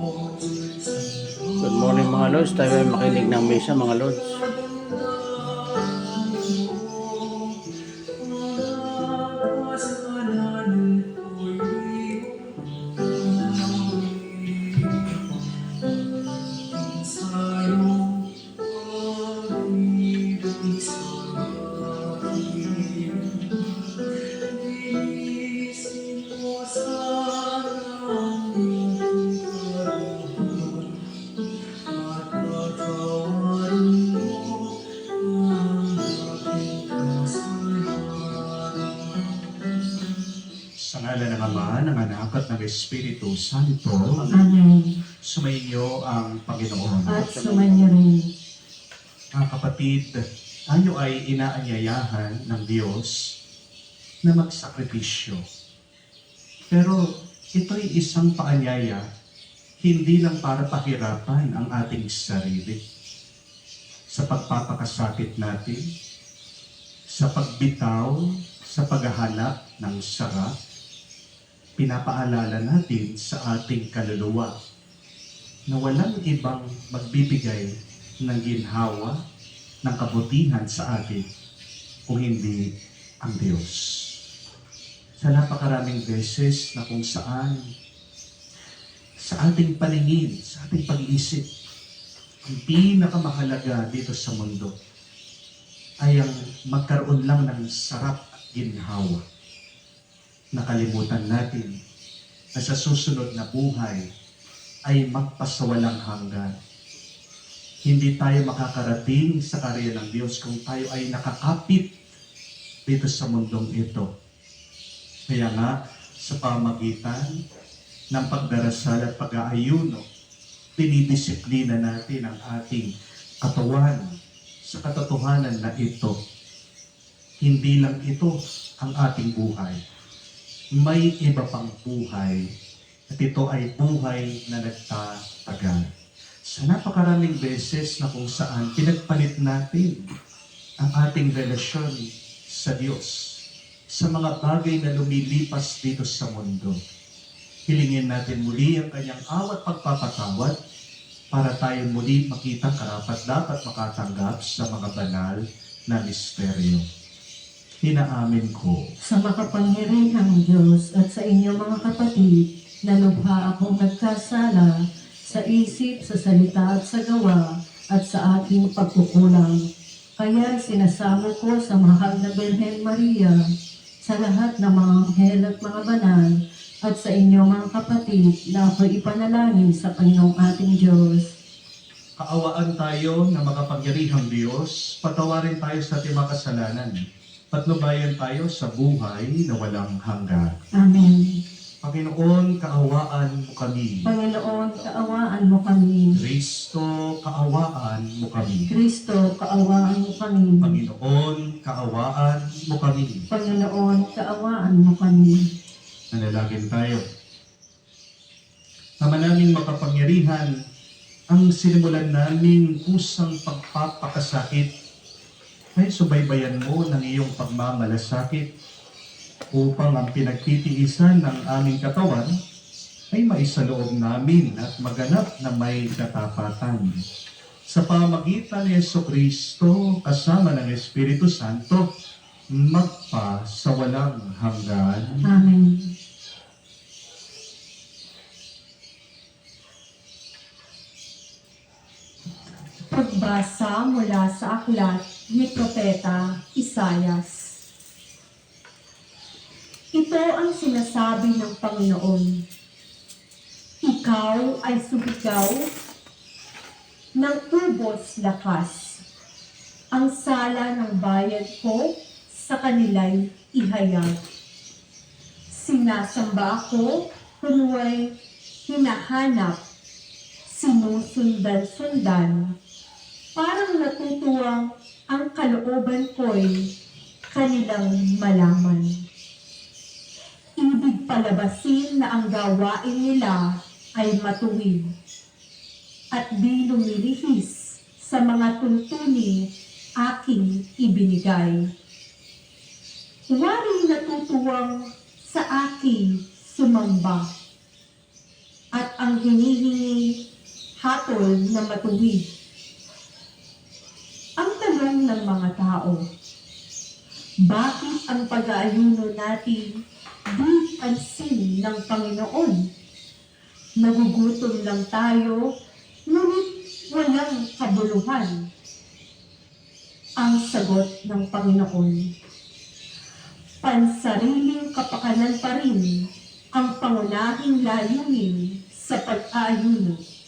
Good morning mga Lods, tayo ay makinig ng misa mga Lods. Sa ngalan ng Ama, ng Anak at ng Espiritu Santo, Amen. sumainyo ang Panginoon. At sumainyo rin. Mga kapatid, tayo ay inaanyayahan ng Diyos na magsakripisyo. Pero ito'y isang paanyaya, hindi lang para pahirapan ang ating sarili. Sa pagpapakasakit natin, sa pagbitaw, sa paghahanap ng sarap, pinapaalala natin sa ating kaluluwa na walang ibang magbibigay ng ginhawa, ng kabutihan sa atin kung hindi ang Diyos. Sa napakaraming beses na kung saan sa ating paningin, sa ating pag-iisip, ang pinakamahalaga dito sa mundo ay ang magkaroon lang ng sarap at ginhawa. Nakalimutan natin na sa susunod na buhay ay magpasawalang hanggan. Hindi tayo makakarating sa karya ng Diyos kung tayo ay nakakapit dito sa mundong ito. Kaya nga, sa pamagitan ng pagdarasal at pag-aayuno, dinidisiplina natin ang ating katawan sa katotohanan na ito. Hindi lang ito ang ating buhay. May iba pang buhay at ito ay buhay na nagtatagal. Sa napakaraming beses na kung saan pinagpalit natin ang ating relasyon sa Diyos sa mga bagay na lumilipas dito sa mundo. Hilingin natin muli ang kanyang awat pagpapatawad para tayo muli makitang karapat-dapat makatanggap sa mga banal na misteryo. Hinaamin ko Sa makapangyarihang Diyos at sa inyo mga kapatid, na lubha akong nagkasala sa isip, sa salita at sa gawa at sa aking pagkukulang. Kaya sinasamo ko sa mahal na Birhen Maria, sa lahat ng mga anghel at mga banal, at sa inyo mga kapatid na ako'y ipanalangin sa Panginoong ating Diyos. kaawaan tayo na makapangyarihang Diyos, patawarin tayo sa ating mga kasalanan, patnubayan tayo sa buhay na walang hanggan. Amen. Panginoon, kaawaan mo kami. Panginoon, kaawaan mo kami. Kristo, kaawaan mo kami. Kristo, kaawaan mo kami. Panginoon, kaawaan mo kami. Panginoon, kaawaan mo kami. Nanalangin tayo. Ama naming makapangyarihan, ang sinimulan naming kusang pagpapakasakit ay subaybayan mo ng iyong pagmamalasakit upang ang pinagtitiisan ng aming katawan ay maisaloob namin at maganap na may katapatan. Sa pamagitan ni Jesucristo kasama ng Espiritu Santo, magpa sa walang hanggan. Amen. Pagbasa mula sa aklat ni Propeta Isayas. Ito ang sinasabi ng Panginoon. Ikaw ay sumigaw ng ubos lakas. Ang sala ng bayan ko sa kanila'y ihayag. Sinasamba ako kung may hinahanap, sinusundan-sundan. Parang natutuwang ang kalooban ko'y kanilang malaman. Ibig palabasin na ang gawain nila ay matuwid at di lumilihis sa mga tuntunin aking ibinigay. Waring natutuwang sa aking sumamba at ang hinihingi hatol na matuwid. Ang tanong ng mga tao, bakit ang pag-aayuno natin di pansin ng Panginoon? Nagugutom lang tayo, ngunit walang kabuluhan. Ang sagot ng Panginoon, pansariling kapakanan pa rin ang pangunahing layunin sa pag-aayuno.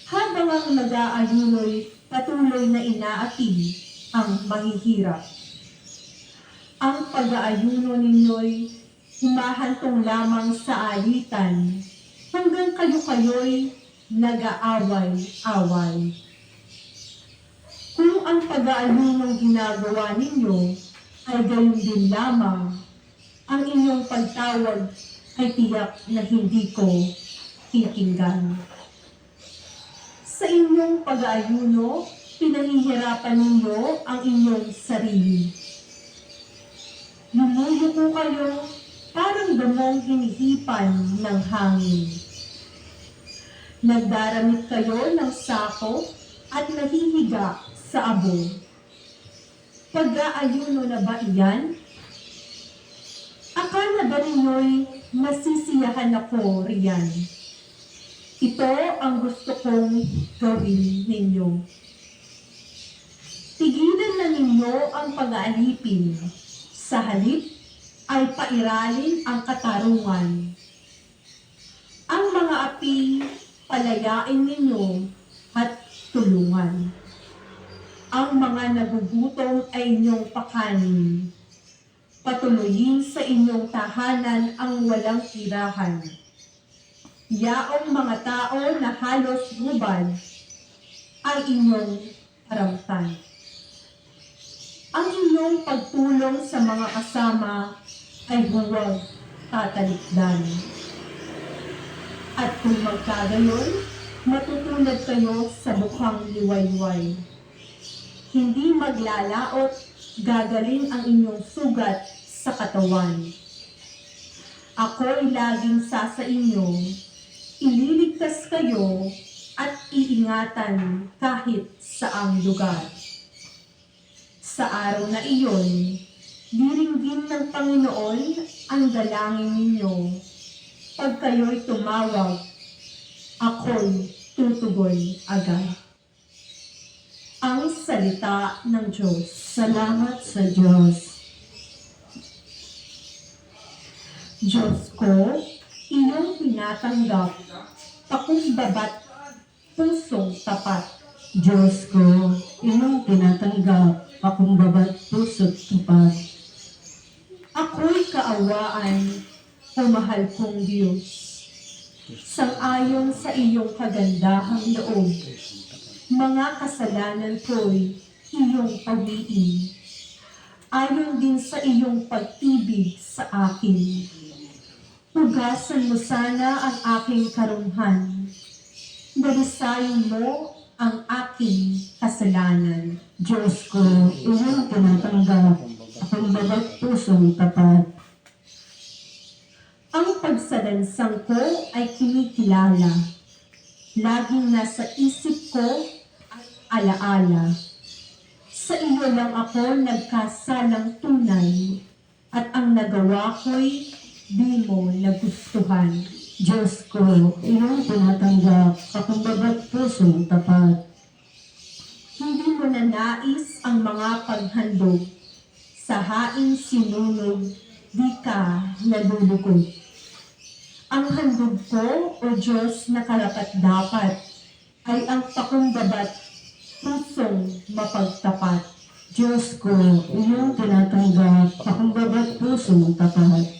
Habang ang nag-aayuno'y patuloy na inaati ang mahihirap. Ang pag-aayuno ninyo'y humahantong lamang sa alitan hanggang kayo-kayo'y nag-aaway-away. Kung ang pag-aayunong ginagawa ninyo ay gayon din lamang, ang inyong pagtawag ay tiyak na hindi ko kikinggan. Sa inyong pag-aayuno, pinahihirapan ninyo ang inyong sarili. Lumuyuko kayo parang damong hinihipan ng hangin. Nagdaramit kayo ng sako at nahihiga sa abo. Pag-aayuno na ba iyan? Akala ba ninyo'y masisiyahan ako riyan? Ito ang gusto kong gawin ninyo. Tigilan na ninyo ang pag-aalipin. Sa halip ay pairalin ang katarungan. Ang mga api palayain ninyo at tulungan. Ang mga nagugutom ay inyong pakanin. Patuloyin sa inyong tahanan ang walang tirahan. Yaong mga tao na halos hubad ang inyong karamtan. Ang inyong pagtulong sa mga kasama ay huwag tatalikdan. At kung magkagayon, matutulad kayo sa bukhang liwayway. Hindi maglalaot, gagaling ang inyong sugat sa katawan. Ako'y laging sa inyo, ililigtas kayo at iingatan kahit saang lugar. Sa araw na iyon, diringgin ng Panginoon ang dalangin ninyo. Pag kayo'y tumawag, ako'y tutugon agad. Ang salita ng Diyos. Salamat sa Diyos. Diyos ko, iyong tinatanggap, pakumbabat, pusong tapat. Diyos ko, iyong tinatanggap, pakumbabat puso't tapat. Ako'y kaawaan, o mahal kong Diyos. Sang-ayon sa iyong kagandahang loob, mga kasalanan ko'y iyong pawiin. Ayon din sa iyong pag-ibig sa akin. Hugasan mo sana ang aking karunhan. Dalisayin mo ang aking kasalanan. Diyos ko, iyong tinatanggap, pakumbabat pusong tapat. Ang pagsalansang ko ay kinikilala. Laging nasa isip ko at alaala. Sa iyo lang ako nagkasalang tunay, at ang nagawa ko'y di mo nagustuhan. Diyos ko, iyong tinatanggap, pakumbabat pusong tapat. Hindi mo na nais ang mga paghandog. Sa haing sinunog, di ka nalulugod. Ang handog ko, o Diyos na karapat-dapat, ay ang pakumbabat, pusong mapagtapat. Diyos ko, iyong tinatanggap, pakumbabat pusong tapat.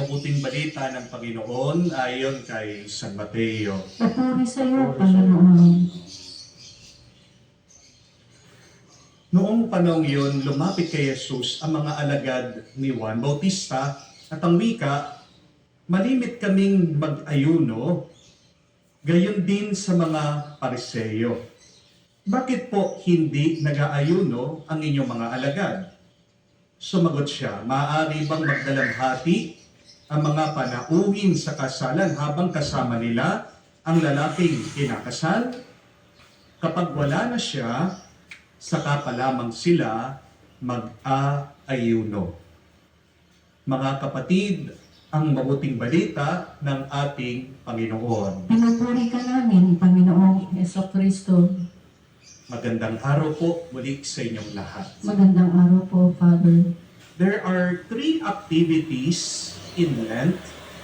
mabuting balita ng Panginoon ayon kay San Mateo. Papuri sa iyo, Panginoon. Noong panahon yun, lumapit kay Jesus ang mga alagad ni Juan Bautista at ang wika, malimit kaming mag-ayuno, gayon din sa mga Pariseyo. Bakit po hindi nag-aayuno ang inyong mga alagad? Sumagot siya, maaari bang magdalamhati ang mga panauhin sa kasalan habang kasama nila ang lalaking kinakasal? Kapag wala na siya, saka pa lamang sila mag-aayuno. Mga kapatid, ang mabuting balita ng ating Panginoon. Pinupuri ka namin, Panginoong Heso Kristo. Magandang araw po muli sa inyong lahat. Magandang araw po, Father. There are 3 activities in Lent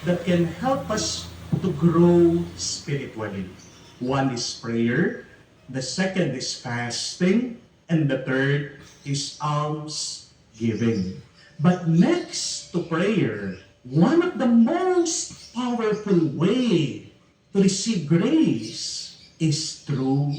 that can help us to grow spiritually. One is prayer, the second is fasting, and the third is alms giving. But next to prayer, one of the most powerful way to receive grace is through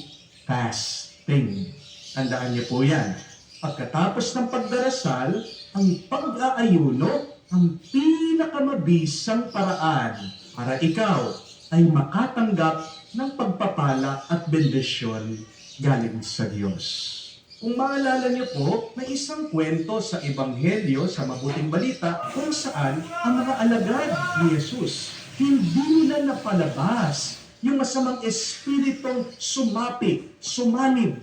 fasting. Tandaan niyo po yan. Pagkatapos ng pagdarasal, ang pag-aayuno ang pinakamabisang paraan para ikaw ay makatanggap ng pagpapala at bendisyon galing sa Diyos. Kung maalala niyo po, may isang kwento sa Ebanghelyo sa Mabuting Balita kung saan ang mga alagad ni Jesus hindi nila napalabas yung masamang espiritong sumalib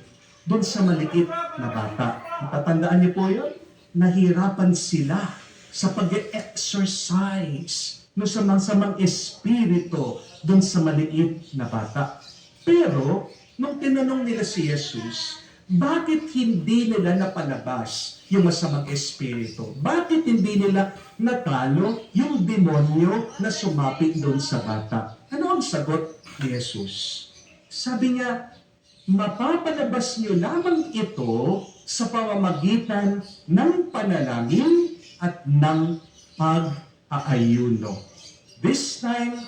doon sa maliit na bata. Natatandaan niyo po yun? Nahirapan sila sa pag-exercise no sa masamang espiritu doon sa maliit na bata. Pero, nung tinanong nila si Jesus, bakit hindi nila napalabas yung masamang espiritu? Bakit hindi nila natalo yung demonyo na sumapit doon sa bata? Ano ang sagot ni Jesus? Sabi niya, mapapalabas niyo lamang ito sa pamamagitan ng panalangin at ng pag-aayuno. This time,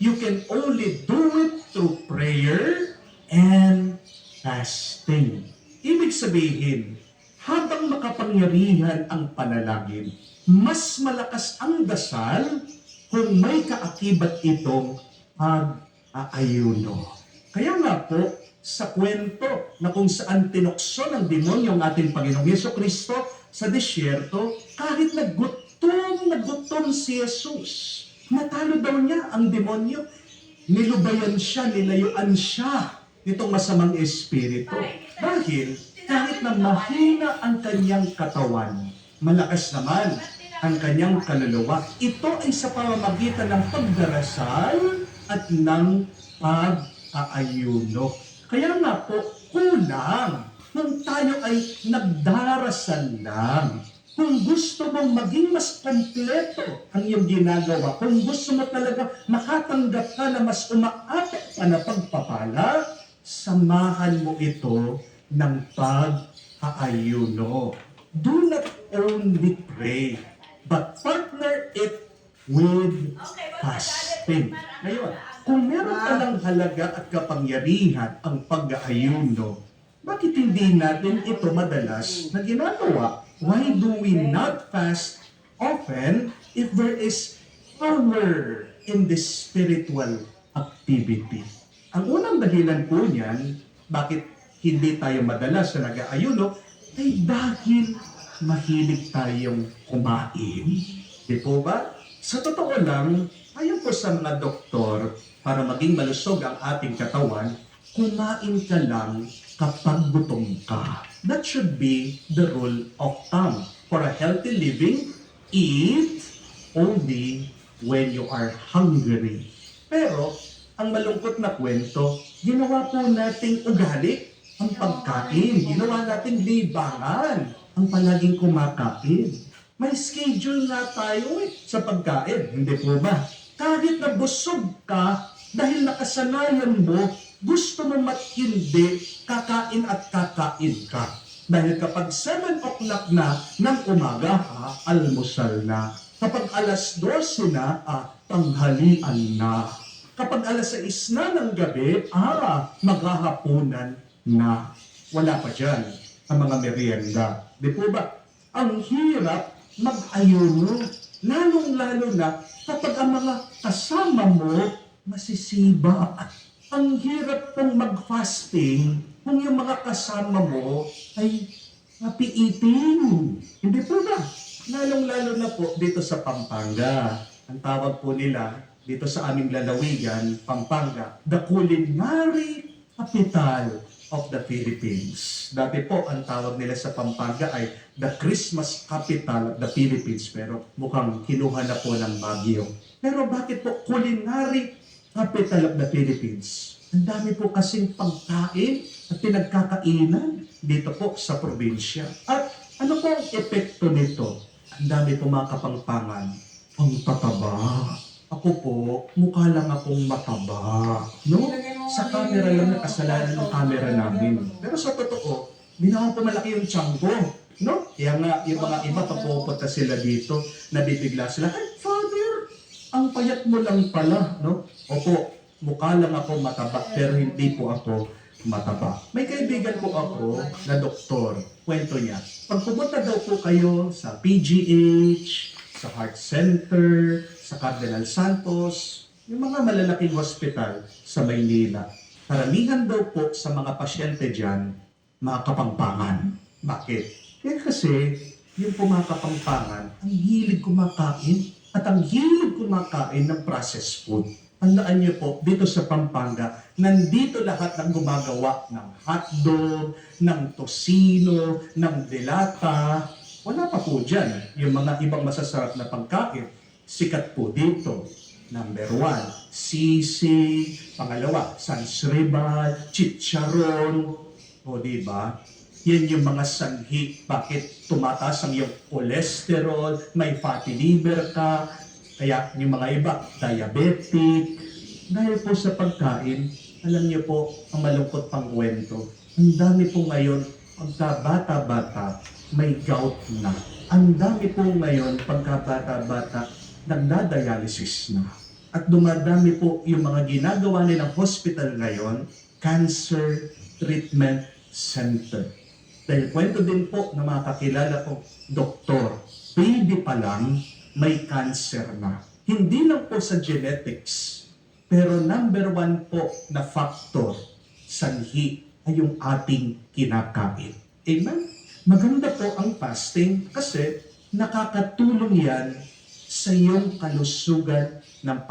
you can only do it through prayer and fasting. Ibig sabihin, habang makapangyarihan ang panalangin, mas malakas ang dasal kung may kaakibat itong pag-aayuno. Kaya nga po, sa kwento na kung saan tinukso ng demonyo ang ating Panginoong Jesucristo sa disyerto, kahit nagutom si Jesus, natalo daw niya ang demonyo. Nilubayan siya, nilayuan siya nitong masamang espiritu. Dahil kahit na mahina ang kanyang katawan, malakas naman ang kanyang kaluluwa. Ito ay sa pamamagitan ng pagdarasal at ng pag-aayuno. Kaya nga po, kulang kung tayo ay nagdarasal lang. Kung gusto mong maging mas kompleto ang iyong ginagawa, kung gusto mo talaga makatanggap ka na mas umaapak ka na pagpapala, samahan mo ito ng pag-aayuno. Do not only pray, but partner it with fasting. Ngayon, kung meron palang halaga at kapangyarihan ang pag-aayuno, bakit hindi natin ito madalas na ginagawa? Why do we not fast often if there is power in this spiritual activity? Ang unang dahilan po niyan, bakit hindi tayo madalas na nag-aayuno, ay dahil mahilig tayong kumain. Di po ba? Sa totoo lang, ayon po sa mga doktor, para maging malusog ang ating katawan, kumain ka lang kapag gutom ka. That should be the rule of thumb. For a healthy living, eat only when you are hungry. Pero, ang malungkot na kwento, ginawa po nating ugali ang pagkain. Ginawa nating libangan ang palaging kumakain. May schedule nga tayo sa pagkain, hindi po ba? Kahit na busog ka, dahil nakasanayan mo, gusto mo hindi, kakain at kakain ka. Dahil kapag 7 o'clock na ng umaga, almusal na. Kapag alas 12 na, tanghalian na. Kapag alas 6 na ng gabi, maghahapunan na. Wala pa dyan ang mga merienda. Di po ba? Ang hirap mag-ayuno. Lalong-lalo na kapag ang mga kasama mo masisiba. Ang hirap pong mag-fasting kung yung mga kasama mo ay napiitin. Hindi po ba? Lalong-lalo na po dito sa Pampanga. Ang tawag po nila dito sa aming lalawigan, Pampanga, the culinary capital of the Philippines. Dati po, ang tawag nila sa Pampanga ay the Christmas capital of the Philippines. Pero mukhang kinuha na po ng Baguio. Pero bakit po culinary capital of the Philippines? Ang dami po kasing pagkain at pinagkakainan dito po sa probinsya. At ano po ang epekto nito? Ang dami po mga kapangpangan. Ang tataba. Ako po, mukha lang akong mataba. No? Sa camera lang na kasalanan ng camera namin. Pero sa totoo, di naman po malaki yung tiyan ko. No? Kaya nga, yung mga iba, papupunta sila dito, nabibigla sila, ay, Father, ang payat mo lang pala. No? Opo, mukha lang ako mataba, pero hindi po ako mataba. May kaibigan po ako na doktor. Kwento niya. Pag pumunta daw po kayo sa PGH, sa Heart Center, sa Cardinal Santos, yung mga malalaking hospital sa Maynila. Karamihan daw po sa mga pasyente dyan, mga kapampangan. Bakit? Kaya kasi, yung po mga kapampangan, ang hilig kumakain at ang hilig kumakain ng processed food. Tandaan niyo po, dito sa Pampanga, nandito lahat ng gumagawa ng hotdog, ng tosino, ng delata. Wala pa po dyan yung mga ibang masasarap na pagkain. Sikat po dito. Number 1, sisig. Pangalawa, sansribal, chicharon. O diba? Yan yung mga sanhi. Bakit tumataas ang iyong cholesterol, may fatty liver ka, kaya yung mga iba, diabetic. Dahil po sa pagkain, alam niyo po, ang malungkot pang kwento. Ang dami po ngayon, pagka bata-bata, may gout na. Ang dami po ngayon, pagka bata-bata, nagdadialysis na. At dumadami po yung mga ginagawa nilang hospital ngayon, Cancer Treatment Center. Dahil kwento din po ng mga kakilala kong doktor, baby pa lang, may cancer na. Hindi lang po sa genetics, pero number 1 po na factor, sanhi, ay yung ating kinakain. Amen? Maganda po ang fasting kasi nakakatulong yan sa iyong kalusugan ng